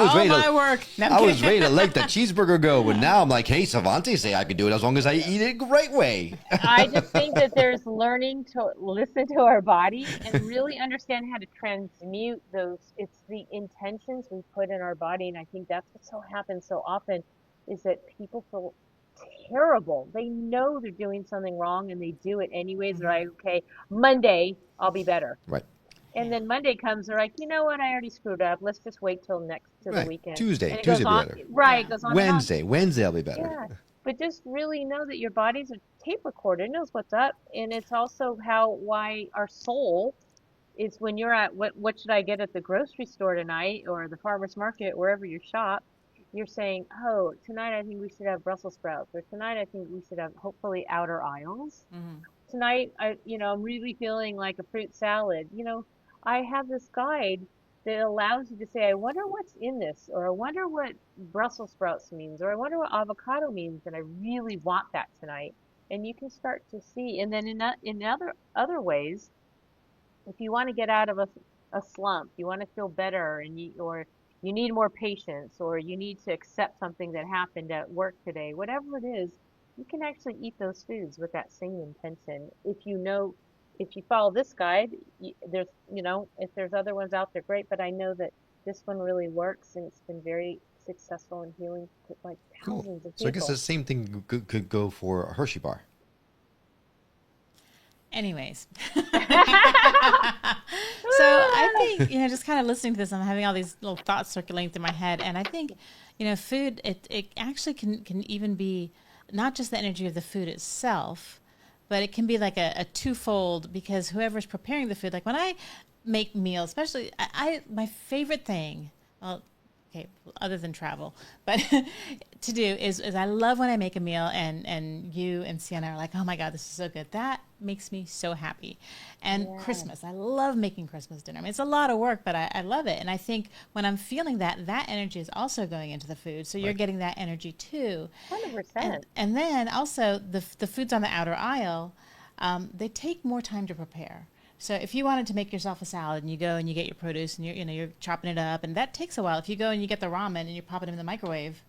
Speaker 1: was
Speaker 2: All
Speaker 1: ready
Speaker 2: my
Speaker 1: to,
Speaker 2: work. No, I'm
Speaker 1: I was
Speaker 2: kidding.
Speaker 1: ready to let the cheeseburger go, but now I'm like, hey, Sevante say I can do it as long as I eat it the right way.
Speaker 3: I just think that there's learning to listen to our body and really understand how to transmute those. It's the intentions we put in our body, and I think that's what so happens so often is that people feel terrible. They know they're doing something wrong and they do it anyways. They're like, okay, Monday I'll be better.
Speaker 1: Right.
Speaker 3: And then Monday comes, they're like, you know what? I already screwed up. Let's just wait till next to the
Speaker 1: Right.
Speaker 3: weekend.
Speaker 1: Tuesday.
Speaker 3: And it
Speaker 1: Tuesday
Speaker 3: goes
Speaker 1: will
Speaker 3: on.
Speaker 1: be better.
Speaker 3: Right.
Speaker 2: Yeah.
Speaker 3: It goes on and on.
Speaker 1: Wednesday will be better.
Speaker 3: Yeah. But just really know that your body's a tape recorder. It knows what's up. And it's also why our soul is when you're at what should I get at the grocery store tonight or the farmer's market, wherever you shop, you're saying, oh, tonight I think we should have Brussels sprouts, or tonight I think we should have hopefully outer aisles. Tonight, I'm really feeling like a fruit salad. I have this guide that allows you to say, I wonder what's in this, or I wonder what Brussels sprouts means, or I wonder what avocado means, and I really want that tonight. And you can start to see. And then in other ways, if you want to get out of a slump, you want to feel better, or you need more patience, or you need to accept something that happened at work today, whatever it is, you can actually eat those foods with that same intention. If you follow this guide, if there's other ones out there, great, but I know that this one really works and it's been very successful in healing like
Speaker 1: Cool.
Speaker 3: thousands of
Speaker 1: So I guess the
Speaker 3: people.
Speaker 1: same thing could go for a Hershey bar.
Speaker 2: Anyways. So I think, just kind of listening to this, I'm having all these little thoughts circulating through my head. And I think, food, it actually can even be not just the energy of the food itself, but it can be like a twofold, because whoever's preparing the food, like when I make meals, especially my favorite thing, well, okay, other than travel, but to do is I love when I make a meal and you and Sienna are like, oh my God, this is so good. That makes me so happy. And
Speaker 3: Yeah.
Speaker 2: Christmas, I love making Christmas dinner. I mean, it's a lot of work, but I love it. And I think when I'm feeling that energy is also going into the food. So you're getting that energy too.
Speaker 3: 100%.
Speaker 2: And then also the foods on the outer aisle, they take more time to prepare. So if you wanted to make yourself a salad and you go and you get your produce and you're chopping it up, and that takes a while. If you go and you get the ramen and you pop it in the microwave,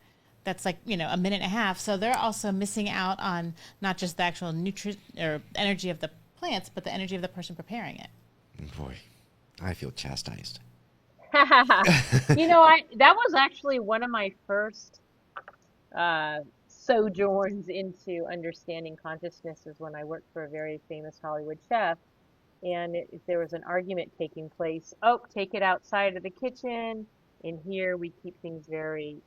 Speaker 2: that's like, a minute and a half. So they're also missing out on not just the actual nutrient or energy of the plants, but the energy of the person preparing it.
Speaker 1: Boy, I feel chastised.
Speaker 3: That was actually one of my first sojourns into understanding consciousness is when I worked for a very famous Hollywood chef. And there was an argument taking place. Oh, take it outside of the kitchen. In here, we keep things very,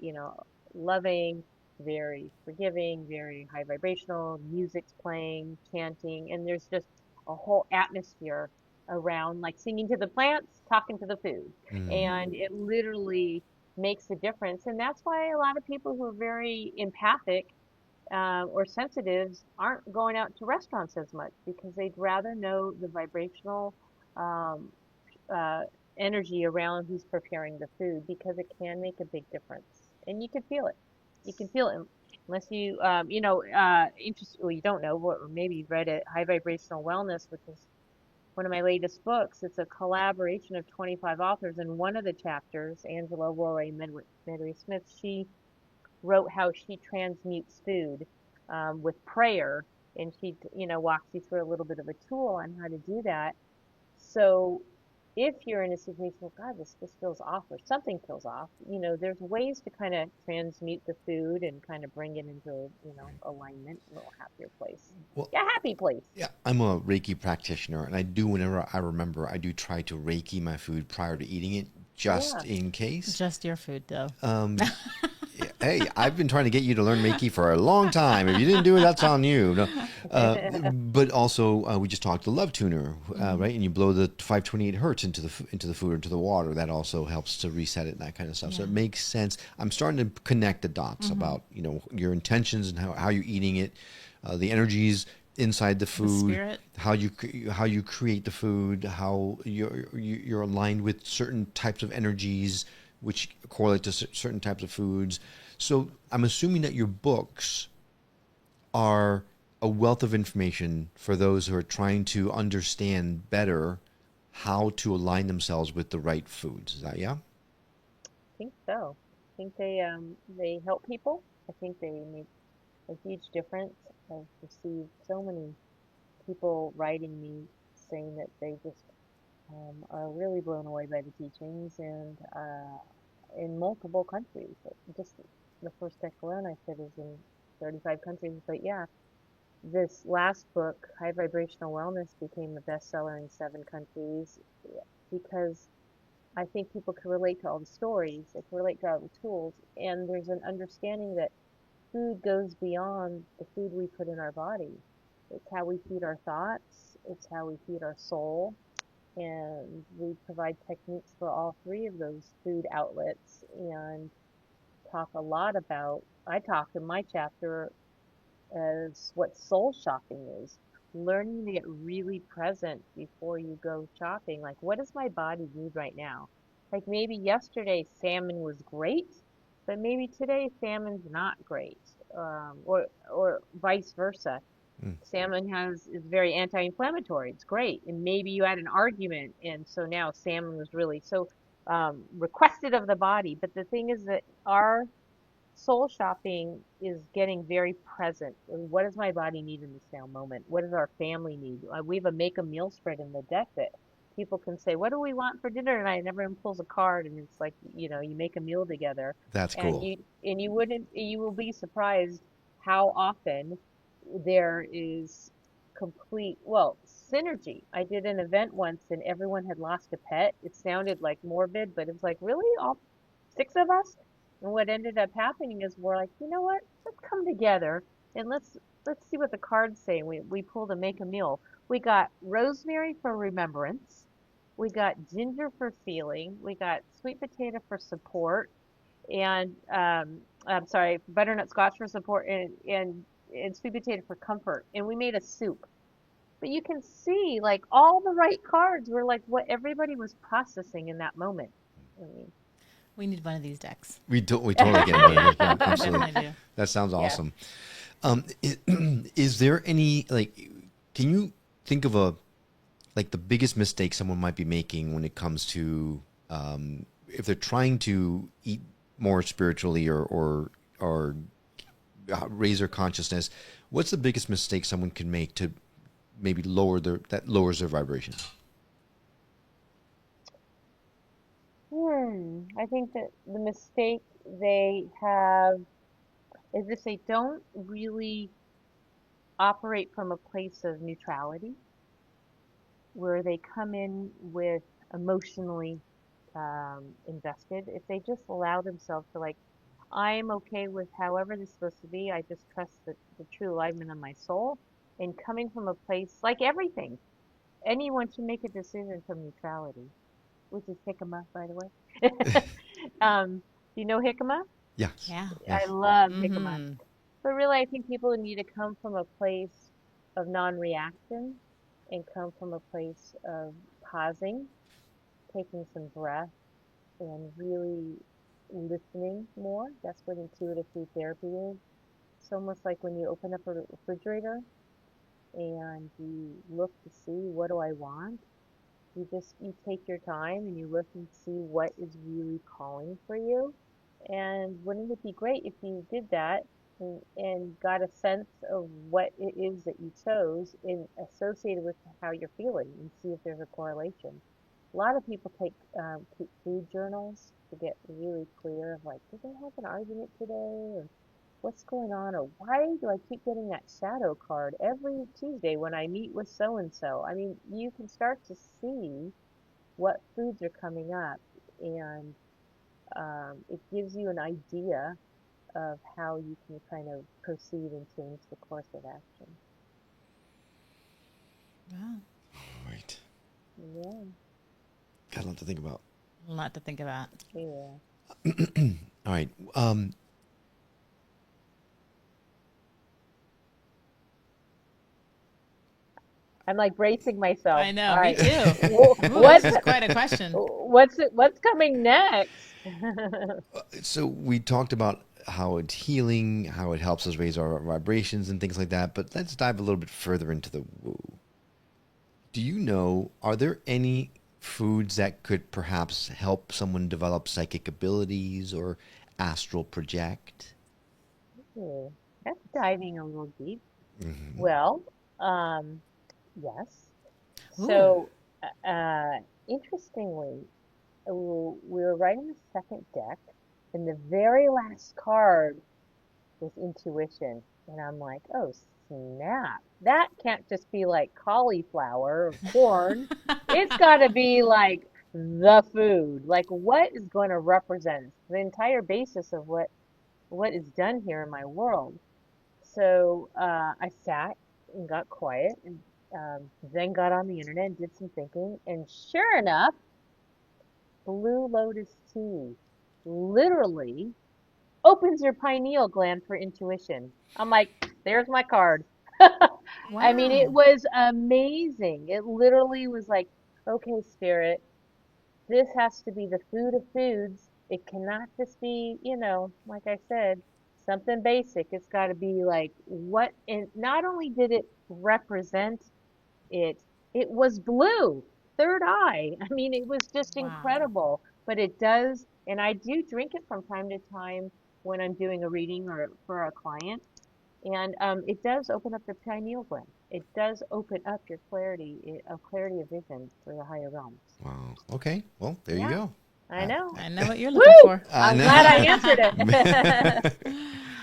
Speaker 3: loving, very forgiving, very high vibrational. Music's playing, chanting, and there's just a whole atmosphere around, like singing to the plants, talking to the food. And it literally makes a difference. And that's why a lot of people who are very empathic or sensitives aren't going out to restaurants as much because they'd rather know the vibrational um, uh, energy around who's preparing the food because it can make a big difference. And you can feel it. You can feel it unless you, well, you don't know, or maybe you've read it, High Vibrational Wellness, which is one of my latest books. It's a collaboration of 25 authors. And one of the chapters, Angela Roy Medway Smith, she wrote how she transmutes food with prayer, and she, walks you through a little bit of a tool on how to do that. So if you're in a situation, oh God, this feels off, or something feels off, there's ways to kind of transmute the food and kind of bring it into, alignment, a little happier place.
Speaker 1: Well,
Speaker 3: Yeah, happy place.
Speaker 1: yeah, I'm a Reiki practitioner, and I do, whenever I remember, I do try to Reiki my food prior to eating it, just
Speaker 3: Yeah.
Speaker 1: in case.
Speaker 2: Just your food, though.
Speaker 1: Hey, I've been trying to get you to learn Reiki for a long time. If you didn't do it, that's on you. No, but also, we just talked the love tuner, right? And you blow the 528 hertz into the food or into the water. That also helps to reset it and that kind of stuff. So it makes sense. I'm starting to connect the dots about your intentions and how you're eating it, the energies inside the food,
Speaker 2: spirit.
Speaker 1: how you create the food, how you're aligned with certain types of energies which correlate to certain types of foods. So I'm assuming that your books are a wealth of information for those who are trying to understand better how to align themselves with the right foods. Is that, yeah?
Speaker 3: I think so. I think they help people. I think they make a huge difference. I've received so many people writing me saying that they just are really blown away by the teachings, and in multiple countries. Just the first deck alone, I said, is in 35 countries. But yeah, this last book, High Vibrational Wellness, became a bestseller in 7 countries because I think people can relate to all the stories, they can relate to all the tools, and there's an understanding that food goes beyond the food we put in our body. It's how we feed our thoughts, it's how we feed our soul, and we provide techniques for all three of those food outlets and talk a lot about, I talk in my chapter as what soul shopping is. Learning to get really present before you go shopping. Like, what does my body need right now? Like, maybe yesterday salmon was great, but maybe today salmon's not great, or vice versa.
Speaker 1: Mm.
Speaker 3: Salmon is very anti-inflammatory. It's great, and maybe you had an argument, and so now salmon was really so requested of the body. But the thing is that our soul shopping is getting very present. What does my body need in this now moment? What does our family need? We have a make a meal spread in the deck that people can say, what do we want for dinner tonight? And everyone pulls a card, and it's like, you make a meal together.
Speaker 1: That's
Speaker 3: And
Speaker 1: cool.
Speaker 3: you will be surprised how often there is complete, well, synergy. I did an event once and everyone had lost a pet. It sounded like morbid, but it's like, really? All six of us? And what ended up happening is we're like, you know what? Let's come together and let's see what the cards say. We pulled a make a meal. We got rosemary for remembrance. We got ginger for feeling. We got sweet potato for support, and I'm sorry, butternut squash for support, and sweet potato for comfort. And we made a soup. But you can see like all the right cards were like what everybody was processing in that moment. I mean,
Speaker 2: We need one of these decks.
Speaker 1: We totally get it. Yeah,
Speaker 2: We
Speaker 1: absolutely.
Speaker 2: definitely do.
Speaker 1: That sounds
Speaker 3: yeah.
Speaker 1: awesome. Is there any, like, can you think of the biggest mistake someone might be making when it comes to, if they're trying to eat more spiritually or raise their consciousness? What's the biggest mistake someone can make to maybe lowers their vibration?
Speaker 3: I think that the mistake they have is if they don't really operate from a place of neutrality, where they come in with emotionally invested. If they just allow themselves to, like, I'm okay with however this is supposed to be, I just trust the true alignment of my soul, and coming from a place like everything, anyone should make a decision from neutrality, which is jicama, by the way. Do you know jicama?
Speaker 1: Yes.
Speaker 2: Yeah.
Speaker 3: I
Speaker 1: Yes.
Speaker 3: love jicama.
Speaker 2: Mm-hmm.
Speaker 3: But really, I think people need to come from a place of non-reaction and come from a place of pausing, taking some breath, and really listening more. That's what intuitive food therapy is. It's almost like when you open up a refrigerator and you look to see, what do I want? You take your time and you look and see what is really calling for you. And wouldn't it be great if you did that and got a sense of what it is that you chose and associated with how you're feeling and see if there's a correlation. A lot of people keep food journals to get really clear of, like, did they have an argument today, or what's going on, or why do I keep getting that shadow card every Tuesday when I meet with so and so? I mean, you can start to see what foods are coming up, and it gives you an idea of how you can kind of proceed and change the course of action.
Speaker 2: Wow.
Speaker 1: All right.
Speaker 3: Yeah,
Speaker 1: Got a lot to think about.
Speaker 2: A lot to think about.
Speaker 3: yeah.
Speaker 1: All right.
Speaker 3: I'm like bracing myself.
Speaker 2: I know,
Speaker 3: All
Speaker 2: me
Speaker 3: right.
Speaker 2: too.
Speaker 3: Well,
Speaker 2: Ooh,
Speaker 3: what's
Speaker 2: this is quite a question.
Speaker 3: what's coming next?
Speaker 1: So we talked about how it's healing, how it helps us raise our vibrations and things like that. But let's dive a little bit further into the woo. Do you know, are there any foods that could perhaps help someone develop psychic abilities or astral project?
Speaker 3: Ooh, that's diving a little deep.
Speaker 1: Mm-hmm.
Speaker 3: Well, yes.
Speaker 2: Ooh.
Speaker 3: So, interestingly, we were writing the second deck, and the very last card was intuition. And I'm like, oh, snap. That can't just be like cauliflower or corn. It's got to be like the food. Like, what is going to represent the entire basis of what what is done here in my world? So I sat and got quiet and then got on the internet and did some thinking. And sure enough, Blue Lotus tea literally opens your pineal gland for intuition. I'm like, there's my card. I mean, it
Speaker 2: Wow.
Speaker 3: was amazing. It literally was like, okay, spirit, this has to be the food of foods. It cannot just be, like I said, something basic. It's got to be like what, and not only did it represent it, it was blue, third eye. I mean, it was just
Speaker 2: Wow.
Speaker 3: incredible. But it does, and I do drink it from time to time when I'm doing a reading or for a client. And it does open up the pineal gland. It does open up your clarity of vision for the higher realms.
Speaker 1: Wow. Okay. Well, there you
Speaker 3: Yeah,
Speaker 1: go.
Speaker 3: I know.
Speaker 2: I know what you're looking
Speaker 3: Woo!
Speaker 2: for.
Speaker 1: I
Speaker 3: I'm glad I
Speaker 1: know.
Speaker 3: answered it.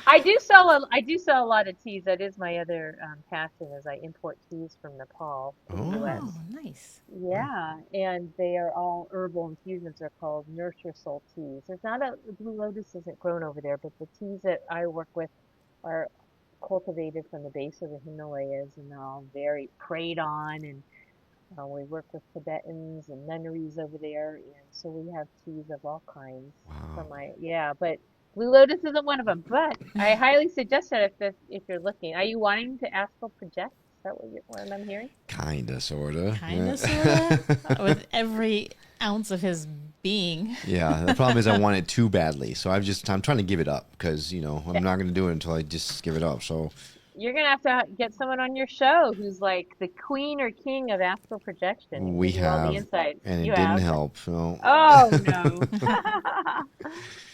Speaker 3: I do sell a lot of teas. That is my other passion is I import teas from Nepal to the
Speaker 1: Oh.
Speaker 2: Oh,
Speaker 3: US.
Speaker 2: nice.
Speaker 3: Yeah, and they are all herbal infusions. They're called Nurture Soul teas. There's not the Blue Lotus isn't grown over there, but the teas that I work with are cultivated from the base of the Himalayas, and they're all very preyed on. And we work with Tibetans and nunneries over there, and so we have teas of all kinds
Speaker 1: Wow.
Speaker 3: from yeah, but Blue Lotus isn't one of them. But I highly suggest that if you're looking. Are you wanting to astral project? Is that what I'm hearing?
Speaker 1: Kinda, sorta.
Speaker 2: Kind
Speaker 1: Yeah.
Speaker 2: of, sort of, with every ounce of his being.
Speaker 1: Yeah. The problem is I want it too badly, so I'm trying to give it up because I'm not going to do it until I just give it up. So
Speaker 3: You're gonna have to get someone on your show who's like the queen or king of astral projection and
Speaker 1: we
Speaker 3: give you all the
Speaker 1: have,
Speaker 3: insights.
Speaker 1: and
Speaker 3: You
Speaker 1: it didn't
Speaker 3: have.
Speaker 1: help. So
Speaker 3: Oh no.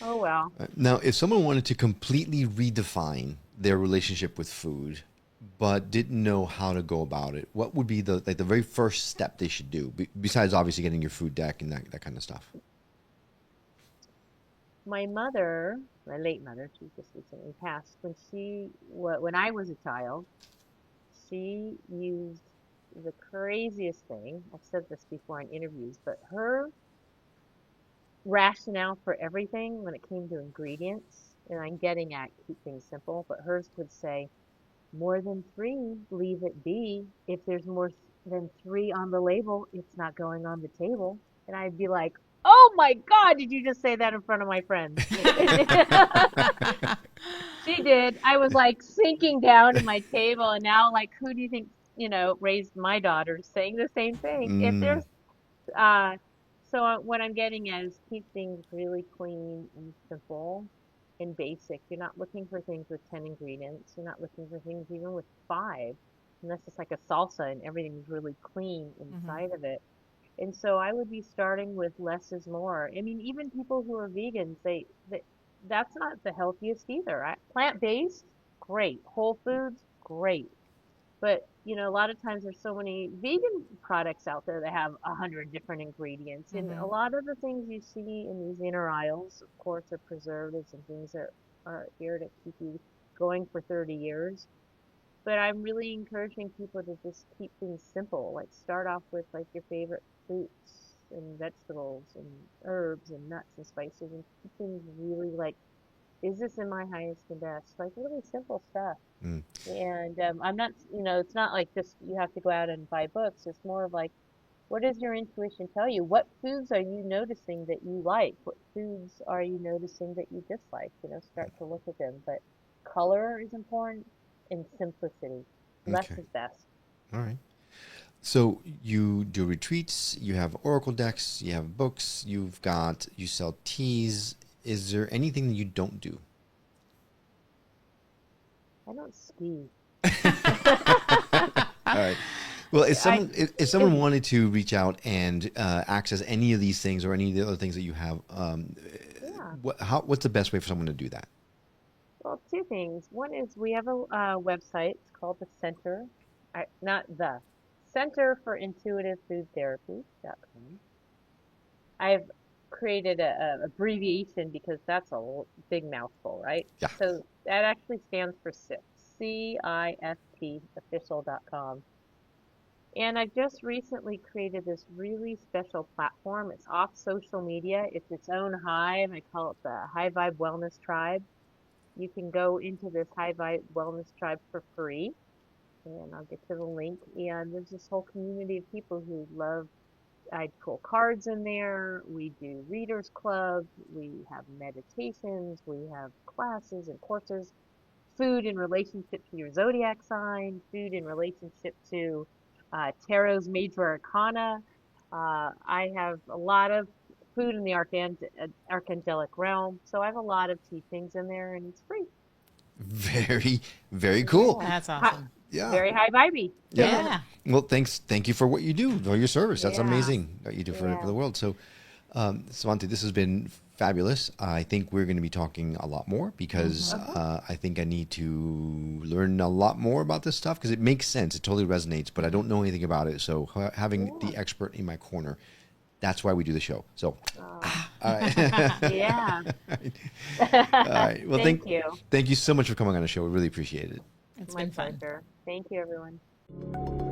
Speaker 3: Oh well.
Speaker 1: now, if someone wanted to completely redefine their relationship with food, but didn't know how to go about it, what would be the very first step they should do? Besides obviously getting your food deck and that kind of stuff.
Speaker 3: My mother, my late mother, she just recently passed. When I was a child, she used the craziest thing. I've said this before in interviews, but her rationale for everything when it came to ingredients, and I'm getting at keep things simple, but hers would say, more than three, leave it be. If there's more than three on the label, it's not going on the table. And I'd be like, oh my God, did you just say that in front of my friends? She did. I was like sinking down to my table, and now, like, who do you think, raised my daughters saying the same thing? If
Speaker 1: Mm,
Speaker 3: there's, what I'm getting at is keep things really clean and simple and basic. You're not looking for things with 10 ingredients. You're not looking for things even with five, unless it's like a salsa and everything's really clean
Speaker 2: Hmm.
Speaker 3: inside of it. And so I would be starting with less is more. I mean, even people who are vegans, that's not the healthiest either. Plant-based, great. Whole foods, great. But, a lot of times there's so many vegan products out there that have 100 different ingredients. And a
Speaker 2: Hmm.
Speaker 3: lot of the things you see in these inner aisles, of course, are preservatives and things that are here to keep you going for 30 years. But I'm really encouraging people to just keep things simple. Like start off with like your favorite fruits and vegetables and herbs and nuts and spices and keep things really like, is this in my highest and best? Like really simple stuff.
Speaker 1: mm.
Speaker 3: And I'm not, it's not like just you have to go out and buy books. It's more of like, what does your intuition tell you? What foods are you noticing that you like? What foods are you noticing that you dislike? Start to look at them. But color is important and simplicity. Less
Speaker 1: Okay.
Speaker 3: is best.
Speaker 1: All right. So you do retreats, you have oracle decks, you have books, you sell teas. Is there anything that you don't do?
Speaker 3: I don't ski.
Speaker 1: All right. Well,
Speaker 3: I,
Speaker 1: if someone wanted to reach out and access any of these things or any of the other things that you have,
Speaker 3: yeah.
Speaker 1: what's the best way for someone to do that?
Speaker 3: Well, two things. One is we have a website. It's called the Center, not the Center for Intuitive Food Therapy.com. I've created a abbreviation because that's a big mouthful, right?
Speaker 1: Yeah.
Speaker 3: So that actually stands for SIFT, CIFT official.com. And I just recently created this really special platform. It's off social media. It's its own hive. I call it the High Vibe Wellness Tribe. you can go into this High Vibe Wellness Tribe for free, and I'll get to the link. And there's this whole community of people who love. I pull cards in there. We do readers club. We have meditations. We have classes and courses. Food in relationship to your zodiac sign. Food in relationship to tarot's major arcana. I have a lot of food in the archangelic realm. So I have a lot of teachings in there, and it's free.
Speaker 1: Very, very cool.
Speaker 2: That's
Speaker 3: Hi,
Speaker 2: awesome.
Speaker 1: Yeah.
Speaker 3: very high vibey.
Speaker 2: Yeah.
Speaker 1: Well, thank you for what you do, for your service. That's
Speaker 3: Yeah.
Speaker 1: amazing that you do for
Speaker 3: Yeah.
Speaker 1: the world. So, Sevante, this has been fabulous. I think we're going to be talking a lot more because I think I need to learn a lot more about this stuff because it makes sense. It totally resonates, but I don't know anything about it. So having the expert in my corner, that's why we do the show. So, all right.
Speaker 3: Yeah.
Speaker 1: All right. Well,
Speaker 3: Thank you.
Speaker 1: Thank you so much for coming on the show. We really appreciate it.
Speaker 2: It's
Speaker 3: My
Speaker 2: been fun.
Speaker 3: pleasure. Thank you, everyone.